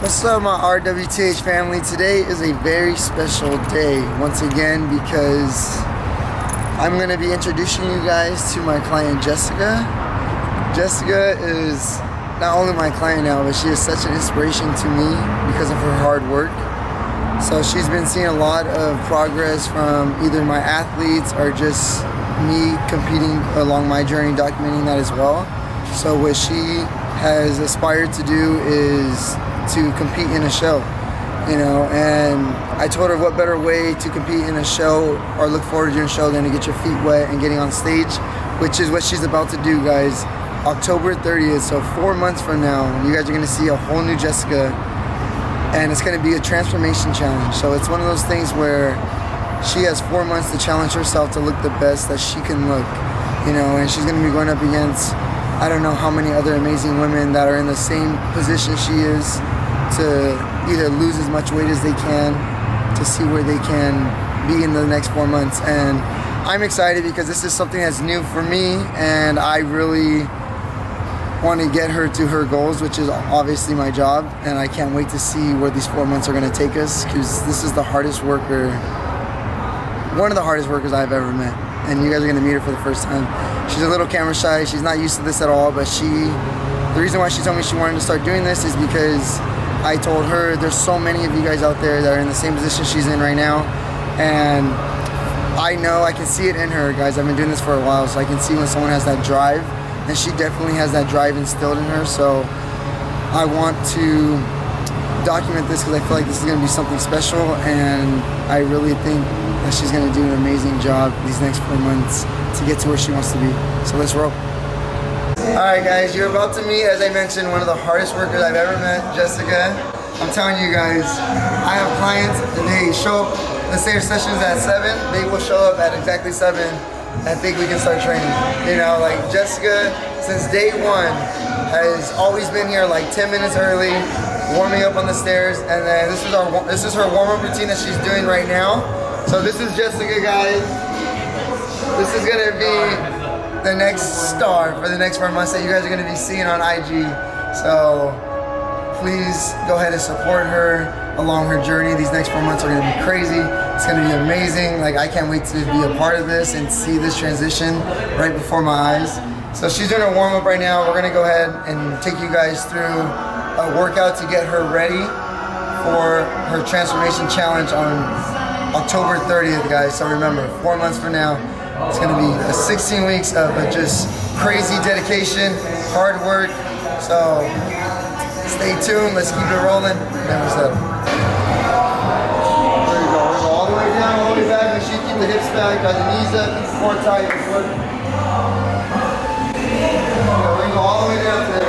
What's up, my RWTH family? Today is a very special day once again because I'm going to be introducing you guys to my client Jessica. Jessica is not only my client now, but she is such an inspiration to me because of her hard work. So she's been seeing a lot of progress from either my athletes or just me competing along my journey, documenting that as well. So what she has aspired to do is to compete in a show, you know, and I told her what better way to compete in a show or look forward to doing a show than to get your feet wet and getting on stage, which is what she's about to do, guys. October 30th, so 4 months from now, you guys are gonna see a whole new Jessica, and it's gonna be a transformation challenge. So it's one of those things where she has 4 months to challenge herself to look the best that she can look, you know, and she's gonna be going up against I don't know how many other amazing women that are in the same position she is to either lose as much weight as they can to see where they can be in the next 4 months. And I'm excited because this is something that's new for me, and I really want to get her to her goals, which is obviously my job, and I can't wait to see where these 4 months are going to take us, because this is the hardest worker, one of the hardest workers I've ever met, and you guys are going to meet her for the first time. She's a little camera shy, she's not used to this at all, but the reason why she told me she wanted to start doing this is because I told her there's so many of you guys out there that are in the same position she's in right now, and I know, I can see it in her, guys. I've been doing this for a while, so I can see when someone has that drive, and she definitely has that drive instilled in her. So I want to document this because I feel like this is going to be something special, and I really think that she's going to do an amazing job these next 4 months to get to where she wants to be. So let's roll. Alright guys, you're about to meet, as I mentioned, one of the hardest workers I've ever met, Jessica. I'm telling you guys, I have clients and they show up, let's say their session's at 7, they will show up at exactly 7 and think we can start training. You know, like Jessica, since day one, has always been here like 10 minutes early, warming up on the stairs, and then this is her warm-up routine that she's doing right now. So this is Jessica, guys. This is gonna be the next star for the next 4 months that you guys are gonna be seeing on IG. So please go ahead and support her along her journey. These next 4 months are gonna be crazy. It's gonna be amazing. Like, I can't wait to be a part of this and see this transition right before my eyes. So she's doing her warm-up right now. We're gonna go ahead and take you guys through a workout to get her ready for her transformation challenge on October 30th, guys. So remember, 4 months from now, it's gonna be 16 weeks of just crazy dedication, hard work. So stay tuned, let's keep it rolling, never settle. There you go, we're gonna go all the way down, all the way back, make sure you keep the hips back, got the knees up, keep the core tight. We're gonna go all the way down to there.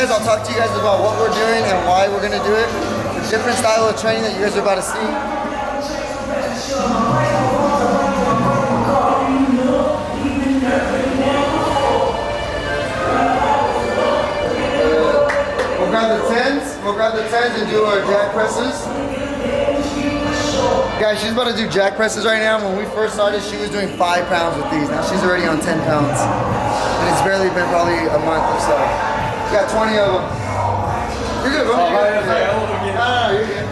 I'll talk to you guys about what we're doing and why we're going to do it. The different style of training that you guys are about to see. We'll grab the 10s and do our jack presses. Guys, she's about to do jack presses right now. When we first started, she was doing 5 pounds with these. Now she's already on 10 pounds. And it's barely been probably a month or so. Got 20 of them. You're good, bro. You're good. No, you're good.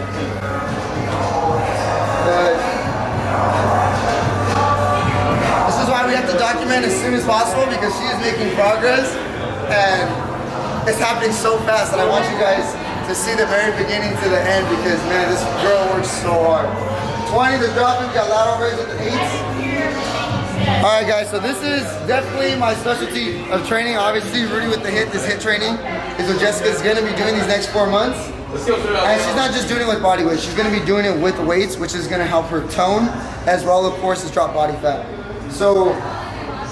This is why we have to document as soon as possible, because she is making progress and it's happening so fast that I want you guys to see the very beginning to the end, because man, this girl works so hard. 20 to dropping, we got lateral raises at the 8s. Alright guys, so this is definitely my specialty of training. Obviously, Rudy with the HIIT, this HIIT training is what Jessica's going to be doing these next 4 months. And she's not just doing it with body weight, she's going to be doing it with weights, which is going to help her tone, as well, of course, as drop body fat. So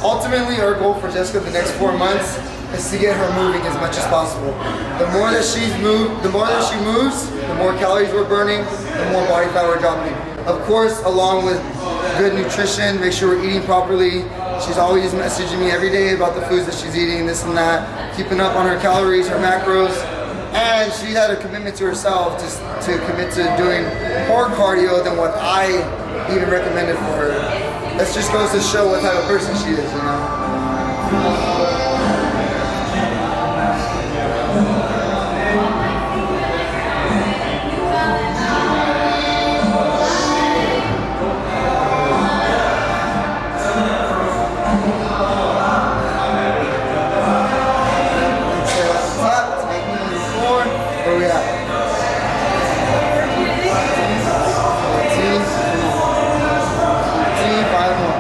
ultimately, our goal for Jessica the next 4 months is to get her moving as much as possible. The more that she moves, the more calories we're burning, the more body fat we're dropping. Of course, along with good nutrition, make sure we're eating properly. She's always messaging me every day about the foods that she's eating, this and that, keeping up on her calories, her macros. And she had a commitment to herself to commit to doing more cardio than what I even recommended for her. That just goes to show what type of person she is, you know? Where we at? 15, 5 more.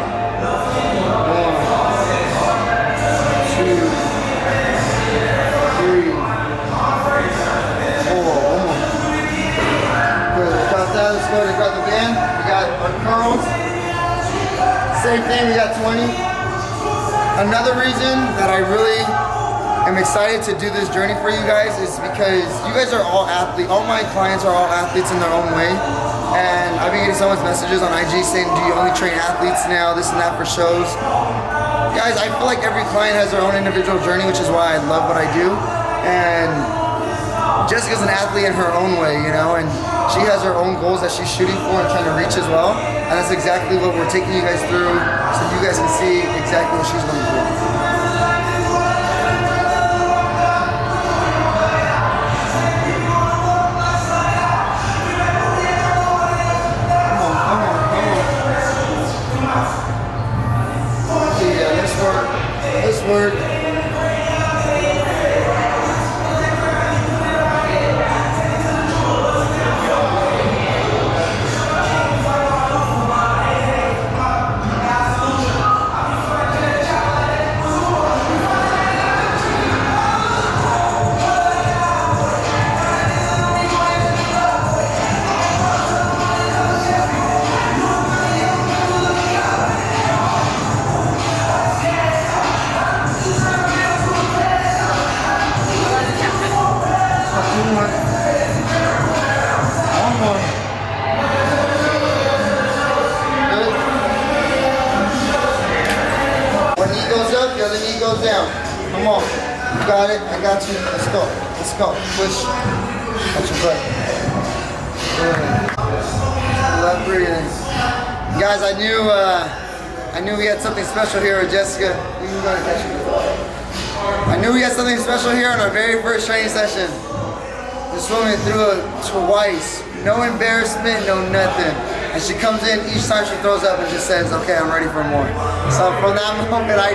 1, 2, 3, 4. 1 more. Good. We got that. Let's go. We got the band. We got our curls. Same thing. We got 20. Another reason that I really I'm excited to do this journey for you guys is because you guys are all athletes. All my clients are all athletes in their own way. And I've been getting so much messages on IG saying, do you only train athletes now, this and that for shows? Guys, I feel like every client has their own individual journey, which is why I love what I do. And Jessica's an athlete in her own way, you know, and she has her own goals that she's shooting for and trying to reach as well. And that's exactly what we're taking you guys through so you guys can see exactly what she's going through. This work. The other knee goes down. Come on. You got it. I got you. Let's go. Let's go. Push. Watch your butt. Good. Love breathing. Guys, I knew we had something special here with Jessica. I knew we had something special here on our very first training session. This woman threw it twice. No embarrassment, no nothing. And she comes in, each time she throws up and just says, okay, I'm ready for more. So from that moment, I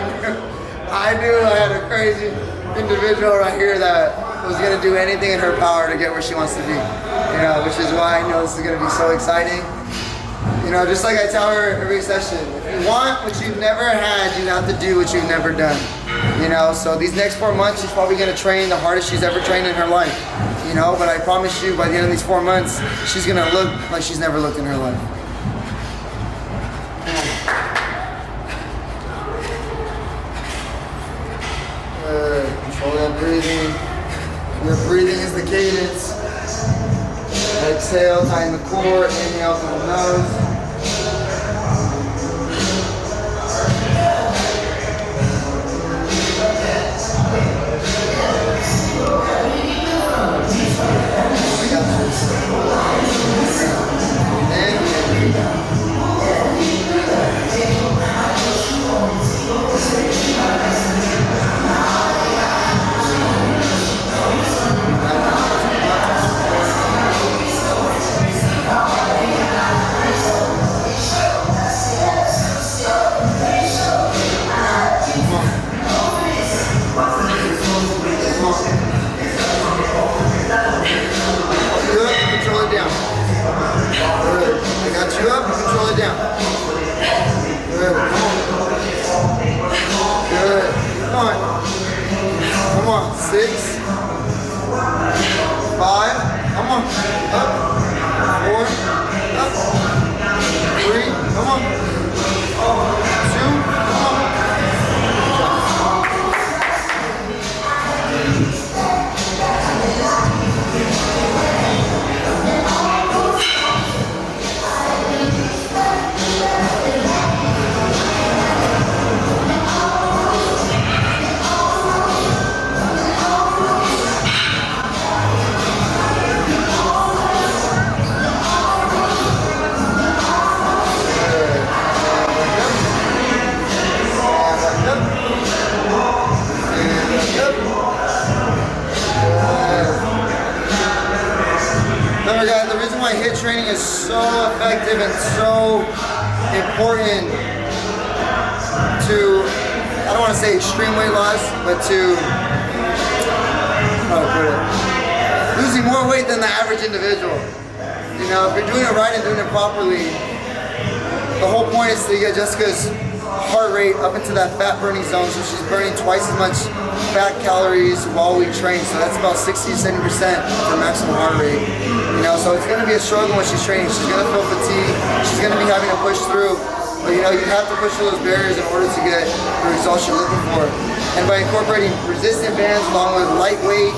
knew I had a crazy individual right here that was gonna do anything in her power to get where she wants to be. You know, which is why I know this is gonna be so exciting. You know, just like I tell her every session, if you want what you've never had, you have to do what you've never done. You know, so these next 4 months, she's probably gonna train the hardest she's ever trained in her life. You know, but I promise you, by the end of these 4 months, she's gonna look like she's never looked in her life. Control that breathing. Your breathing is the cadence. Exhale, tighten the core. Inhale through the nose. my HIIT training is so effective and so important to, I don't want to say extreme weight loss, but to, how to put it, losing more weight than the average individual. You know, if you're doing it right and doing it properly, the whole point is to get Jessica's heart rate up into that fat burning zone, so she's burning twice as much fat calories while we train. So that's about 60-70% for maximum heart rate. You know, so it's going to be a struggle when she's training. She's going to feel fatigue. She's going to be having to push through. But you know, you have to push through those barriers in order to get the results you're looking for. And by incorporating resistant bands along with lightweight,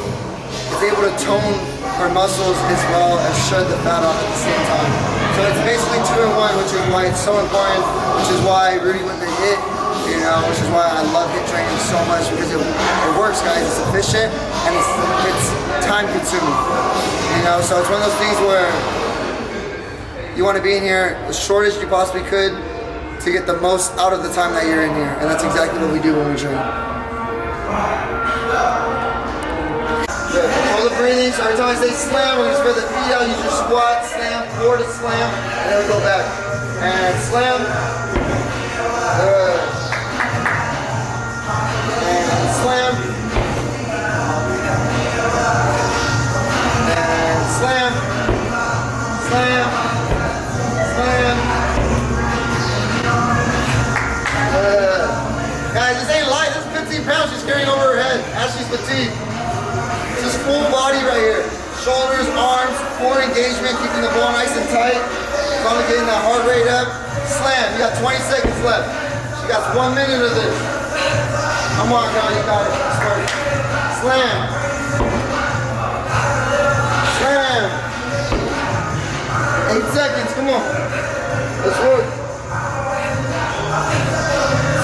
it's able to tone her muscles as well as shed the fat off at the same time. So it's basically 2-in-1, which is why it's so important, which is why Rudy with the HIIT, you know, which is why I love HIIT training so much, because it works, guys. It's efficient and it's time consuming. You know, so it's one of those things where you want to be in here as short as you possibly could to get the most out of the time that you're in here. And that's exactly what we do when we train. Good. Hold the breathing. So every time I say slam, we're going to spread the feet out. Use your squat, slam, forward to slam, and then we go back. And slam. Good. And slam. And slam. Slam. Slam. Guys, this ain't light. This is 15 pounds she's carrying over her head as she's fatigued. This is full body right here. Shoulders, arms, core engagement, keeping the ball nice and tight. Probably getting that heart rate up. Slam. You got 20 seconds left. She got 1 minute of this. Come on, girl. You got it. Start. Slam. Slam. 8 seconds. Come on. Let's work.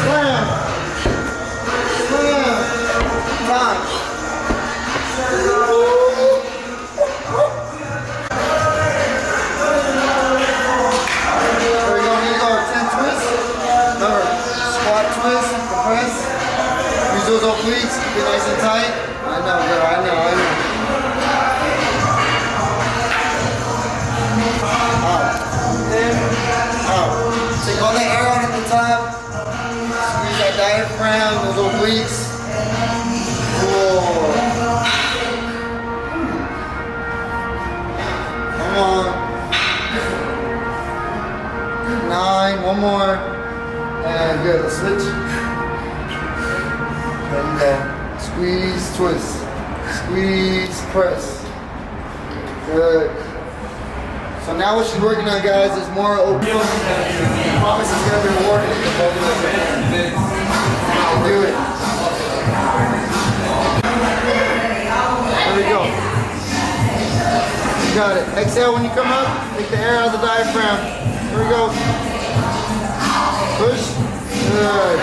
Slam. Slam. Time. Use those obliques, keep it nice and tight. I know, girl, I know. Out. In. Out. Take all the air out at the top. Squeeze that diaphragm, those obliques. 4. Come on. 9. One more. And good. Let's switch. There you go. Squeeze, twist. Squeeze, press. Good. So now what she's working on, guys, is more open. I promise it's going to be rewarding. Do it. There we go. You got it. Exhale when you come up. Take the air out of the diaphragm. Here we go. Push. Good.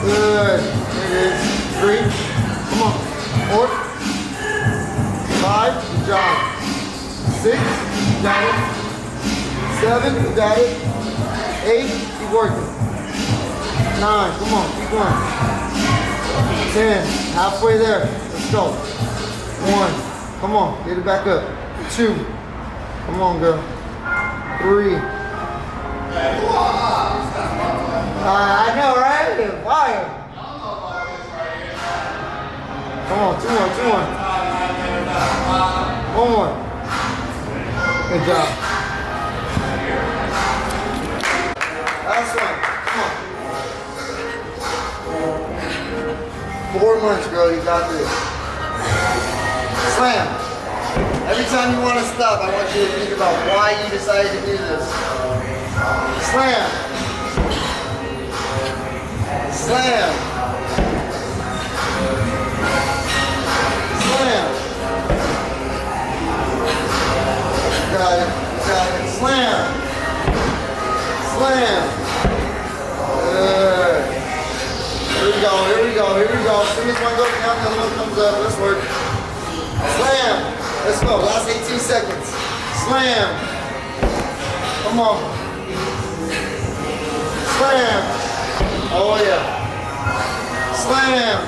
Good. There it is. 3. Come on. 4. 5. Good job. 6. You got it. 7. You got it. 8. Keep working. 9. Come on. Keep going. 10. Halfway there. Let's go. 1. Come on. Get it back up. 2. Come on, girl. 3. I know, right? Fire. Come on, 2 more, 2 more. 1 more. Good job. Last one. Come on. 4 months, girl. You got this. Slam. Every time you want to stop, I want you to think about why you decided to do this. Slam. Slam. Slam. Got it. Got it. Slam. Slam. Good. Here we go. Here we go. Here we go. As soon as one goes down, the other one comes up. Let's work. Slam. Let's go. Last 18 seconds. Slam. Come on. Slam. Oh yeah. Slam.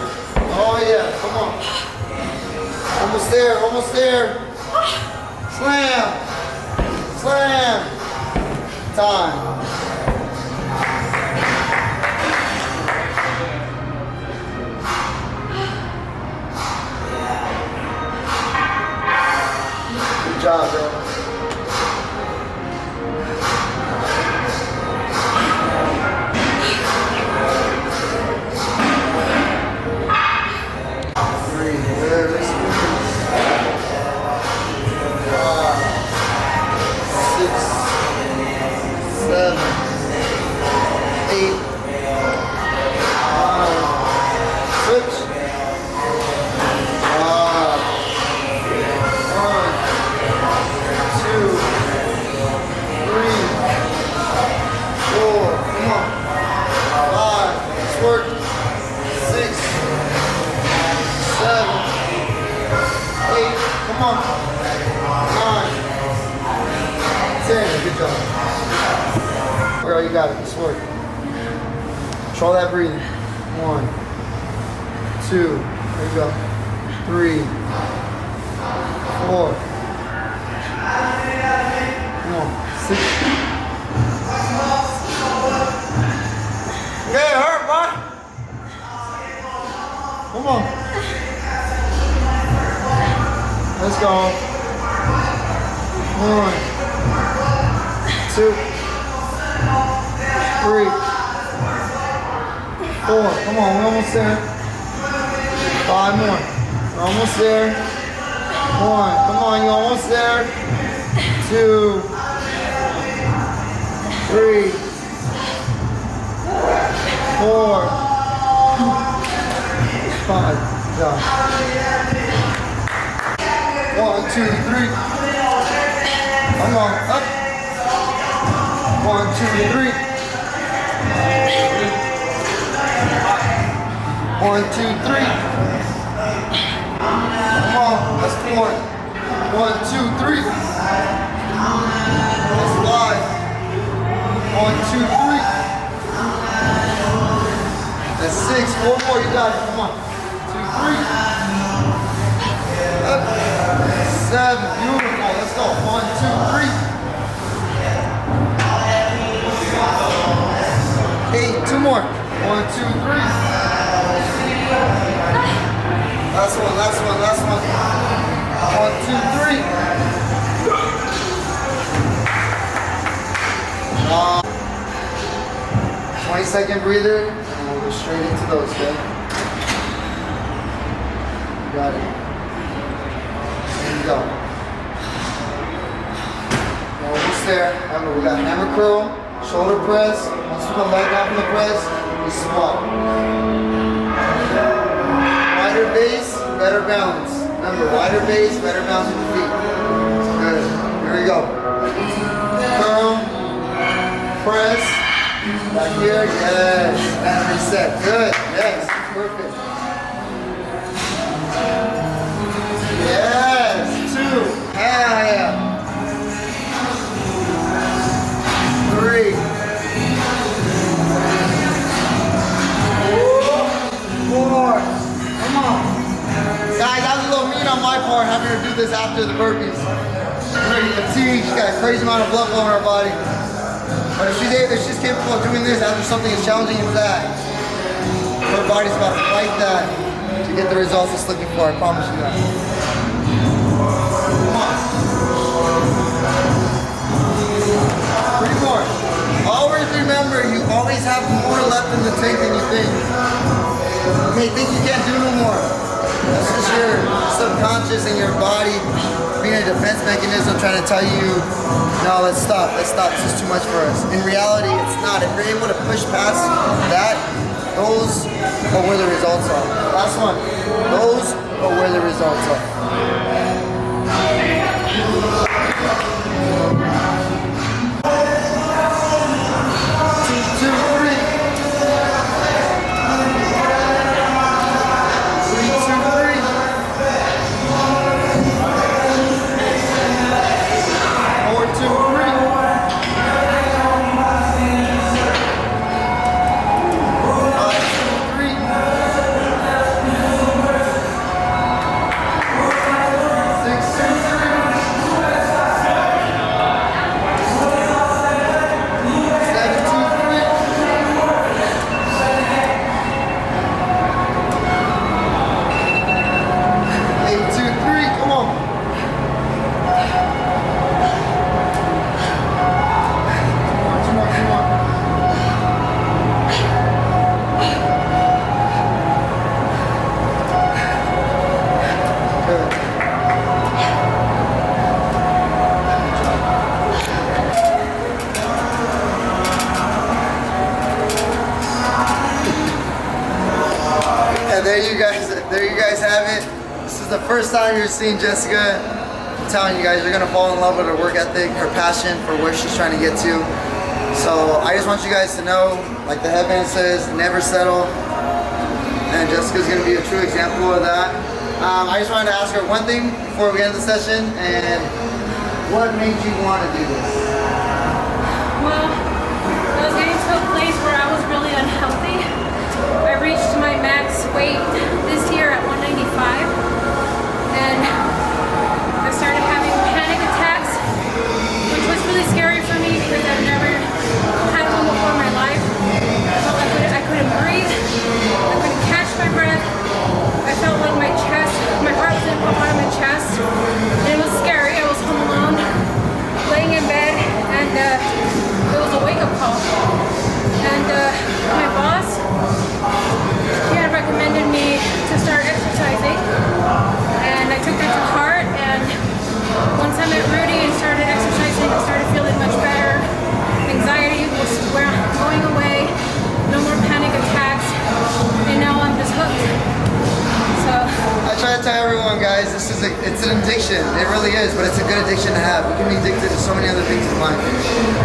Oh yeah. Come on. Almost there. Almost there. Slam. Slam. Time. Good job, bro. Good job. Girl, you got it. This work. Control that breathing. 1, 2. There you go. 3, 4. Come on. 6. Okay, it hurt, boy. Come on. Let's go. 1, 2, 3, 4. Come on, we're almost there. 5 more. We're almost there. 1. Come on, you're almost there. 2, 3, 4, 5. Good job. 1, 2, 3. Come on, up. 1, 2, 3. 1, 2, 3. Come on, that's 4. 1, 2, 3. That's 5. 1, 2, 3. That's 6. 4 more, you got it. Come on. 2, 3. Up. 7. Beautiful. Let's go. 1, 2, 3. 8, 2 more. 1, 2, 3. Last one, last one, last one. 1, 2, 3. 20-second breather, and we'll go straight into those, okay? Got it. There you go. We're almost there. Remember, we got hammer curl, shoulder press. Once we come back down from the press, we squat. Wider base, better balance. Remember, wider base, better balance with the feet. Good. Here we go. Curl, press, back here, yes. And reset. Good. Yes. Perfect. Yes. 2. Hell yeah. 3. 4. Come on. Guys, that was a little mean on my part having her do this after the burpees. She's already fatigued. She's got a crazy amount of blood flow in her body. But if she's capable of doing this after something as challenging as that, her body's about to fight that to get the results it's looking for. I promise you that. Come on. 3 more. Always remember, you always have more left in the tank than you think. You may think you can't do no more. That's just your subconscious and your body being a defense mechanism trying to tell you, no, let's stop, this is too much for us. In reality, it's not. If you're able to push past that, those are where the results are. Last one. Those are where the results are. the first time you're seeing Jessica, I'm telling you guys, you're gonna fall in love with her work ethic, her passion for where she's trying to get to. So I just want you guys to know, like the headband says, never settle. And Jessica's gonna be a true example of that. I just wanted to ask her one thing before we end the session, and what made you want to do this? Well, I was getting to a place where I was really unhealthy. I reached my max weight this year at 195, and I started having panic attacks, which was really scary for me because I've never had one before in my life. I felt like I couldn't breathe, I couldn't catch my breath. I felt like my chest, my heart was in the bottom of my chest. It was scary. I was home alone, laying in bed, and it was a wake-up call. And my boss, he had recommended me to start exercising, and I took that to heart. And once I met Rudy and started exercising, I started feeling much better. Anxiety was going away, no more panic attacks, and now I'm just hooked. So I try to tell everyone, guys, it's an addiction. It really is, but it's a good addiction to have. You can be addicted to so many other things in life,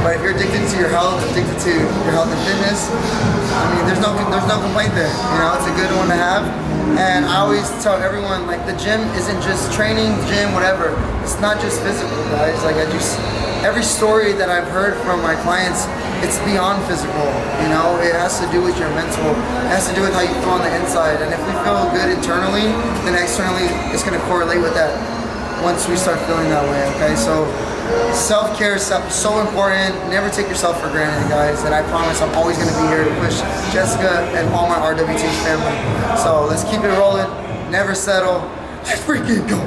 but if you're addicted to your health, addicted to your health and fitness, I mean, there's no complaint there. You know, it's a good one to have. And I always tell everyone, like, the gym isn't just training, gym, whatever. It's not just physical, guys. Like, every story that I've heard from my clients, it's beyond physical, you know? It has to do with your mental. It has to do with how you feel on the inside. And if we feel good internally, then externally it's gonna correlate with that once we start feeling that way, okay? So self-care is so important. Never take yourself for granted, guys. And I promise I'm always gonna be here to push Jessica and all my RWTH family. So let's keep it rolling, never settle. Let's freaking go.